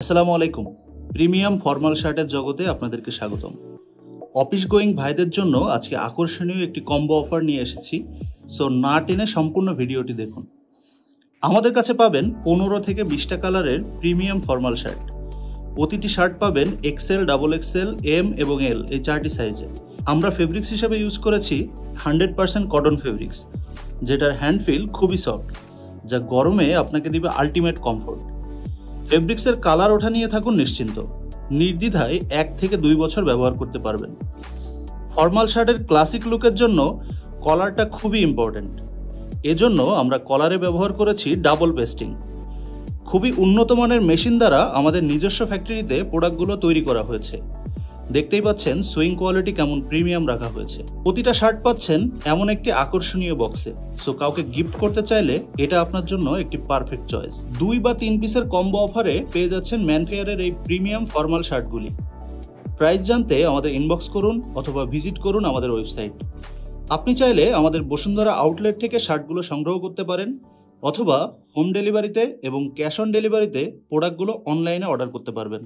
আসসালামু আলাইকুম। Premium formal শার্টের জগতে আপনাদেরকে স্বাগতম। অফিস গোয়িং ভাইদের জন্য আজকে আকর্ষণীয় একটি কম্বো অফার নিয়ে এসেছি। সো না টেনে সম্পূর্ণ ভিডিওটি দেখুন। আমাদের কাছে পাবেন 15 থেকে 20টা কালারের প্রিমিয়াম ফর্মাল শার্ট। প্রতিটি শার্ট পাবেন এক্সেল, ডাবল এক্সেল, এম এবং এল এই 4টি সাইজে। আমরা ফেব্রিক্স হিসেবে ইউজ করেছি 100% কটন ফেব্রিক্স, যেটার হ্যান্ড ফিল খুবই সফট, যা গরমে আপনাকে দিবে আলটিমেট কমফোর্ট। ফেব্রিক্সের কালার ওঠা নিয়ে থাকুন নিশ্চিন্ত, নির্দ্বিধায় 1 থেকে 2 বছর ব্যবহার করতে পারবেন। ফর্মাল শার্টের ক্লাসিক লুকের জন্য কলারটা খুবই ইম্পর্টেন্ট। এজন্য আমরা কলারে ব্যবহার করেছি ডাবল পেস্টিং। খুবই উন্নত মানের মেশিন দ্বারা আমাদের নিজস্ব ফ্যাক্টরিতে প্রোডাক্টগুলো তৈরি করা হয়েছে। দেখতেই পাচ্ছেন সুইং কোয়ালিটি কেমন প্রিমিয়াম রাখা হয়েছে। প্রতিটা শার্ট পাচ্ছেন এমন একটি আকর্ষণীয় বক্সে। সো কাউকে গিফট করতে চাইলে এটা আপনার জন্য একটি পারফেক্ট চয়েস। 2 বা 3 পিসের কম্বো অফারে পেয়ে যাচ্ছেন ম্যানফেয়ারের এই প্রিমিয়াম ফর্মাল শার্টগুলি। প্রাইস জানতে আমাদের ইনবক্স করুন অথবা ভিজিট করুন আমাদের ওয়েবসাইট। আপনি চাইলে আমাদের বসুন্ধরা আউটলেট থেকে শার্টগুলো সংগ্রহ করতে পারেন, অথবা হোম ডেলিভারিতে এবং ক্যাশ অন ডেলিভারিতে প্রোডাক্টগুলো অনলাইনে অর্ডার করতে পারবেন।